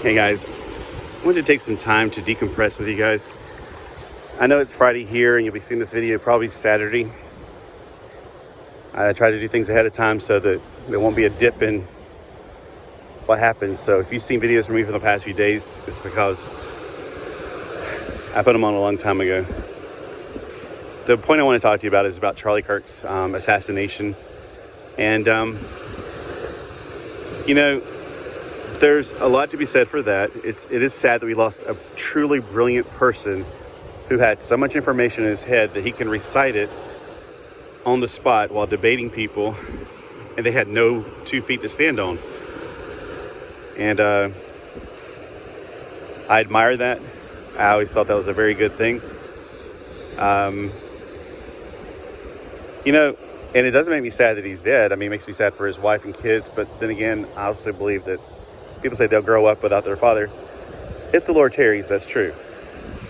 Hey guys, I wanted to take some time to decompress with you guys. I know it's Friday here and you'll be seeing this video probably Saturday. I try to do things ahead of time so that there won't be a dip in what happens. So if you've seen videos from me for the past few days, it's because I put them on a long time ago. The point I want to talk to you about is about Charlie Kirk's assassination. And, there's a lot to be said for that. It is sad that we lost a truly brilliant person who had so much information in his head that he can recite it on the spot while debating people, and they had no 2 feet to stand on. And I admire that. I always thought that was a very good thing. And it doesn't make me sad that he's dead. I mean, it makes me sad for his wife and kids. But then again, I also believe that people say they'll grow up without their father. If the Lord tarries, that's true.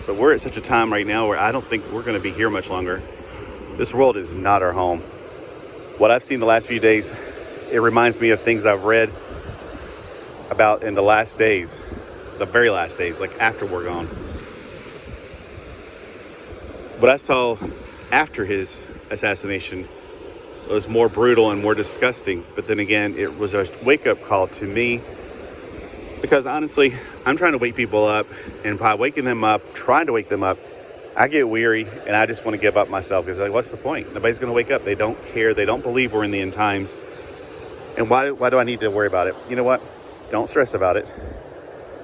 But we're at such a time right now where I don't think we're going to be here much longer. This world is not our home. What I've seen the last few days, it reminds me of things I've read about in the last days, the very last days, like after we're gone. What I saw after his assassination was more brutal and more disgusting. But then again, it was a wake-up call to me, because honestly, I'm trying to wake people up, and by waking them up, trying to wake them up, I get weary and I just want to give up myself, because like, what's the point? Nobody's going to wake up. They don't care. They don't believe we're in the end times. And why do I need to worry about it? You know what? Don't stress about it.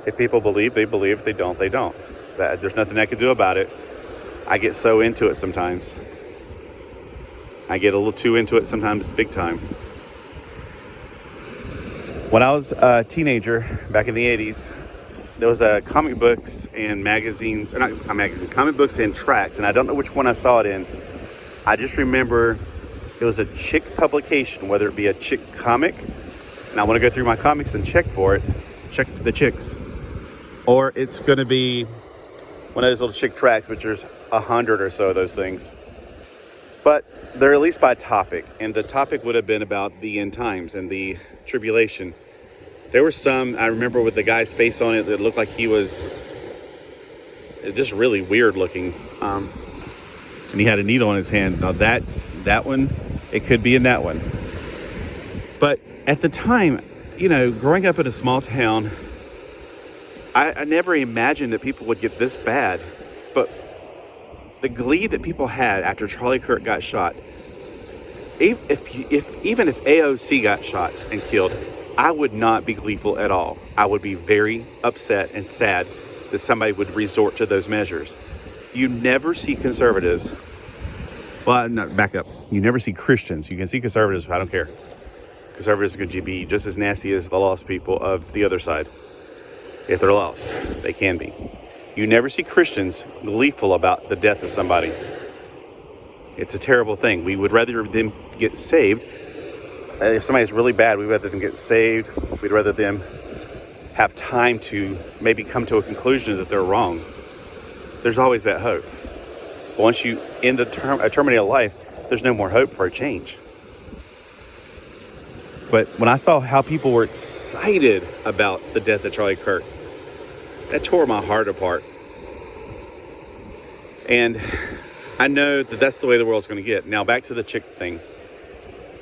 If people believe, they believe. If they don't, they don't. There's nothing I can do about it. I get so into it sometimes. I get a little too into it sometimes, big time. When I was a teenager, back in the 80s, there was comic books and magazines, or not magazines, comic books and tracts, and I don't know which one I saw it in. I just remember it was a chick publication, whether it be a chick comic, and I want to go through my comics and check for it, check the chicks, or it's going to be one of those little chick tracts, which there's 100 or so of those things. But they're at least by topic, and the topic would have been about the end times and the tribulation. There were some, I remember, with the guy's face on it that looked like he was just really weird looking. And he had a needle in his hand. Now that one, it could be in that one. But at the time, growing up in a small town, I never imagined that people would get this bad. But the glee that people had after Charlie Kirk got shot, even if AOC got shot and killed, I would not be gleeful at all. I would be very upset and sad that somebody would resort to those measures. You never see conservatives. Well, no, back up. You never see Christians. You can see conservatives. I don't care. Conservatives could be just as nasty as the lost people of the other side. If they're lost, they can be. You never see Christians gleeful about the death of somebody. It's a terrible thing. We would rather them get saved. If somebody's really bad, we'd rather them get saved. We'd rather them have time to maybe come to a conclusion that they're wrong. There's always that hope. Once you end a terminal life, there's no more hope for a change. But when I saw how people were excited about the death of Charlie Kirk, that tore my heart apart. And I know that that's the way the world's going to get. Now, back to the chick thing.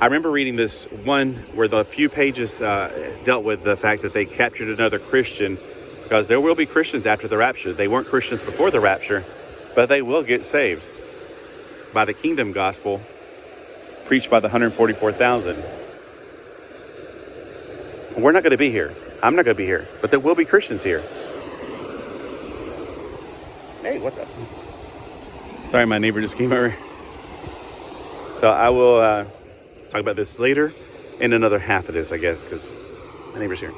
I remember reading this one where the few pages dealt with the fact that they captured another Christian, because there will be Christians after the rapture. They weren't Christians before the rapture, but they will get saved by the kingdom gospel preached by the 144,000. We're not going to be here. I'm not going to be here, but there will be Christians here. Hey, what's up? Sorry, my neighbor just came over. So I will talk about this later in another half of this, I guess, because my neighbor's here.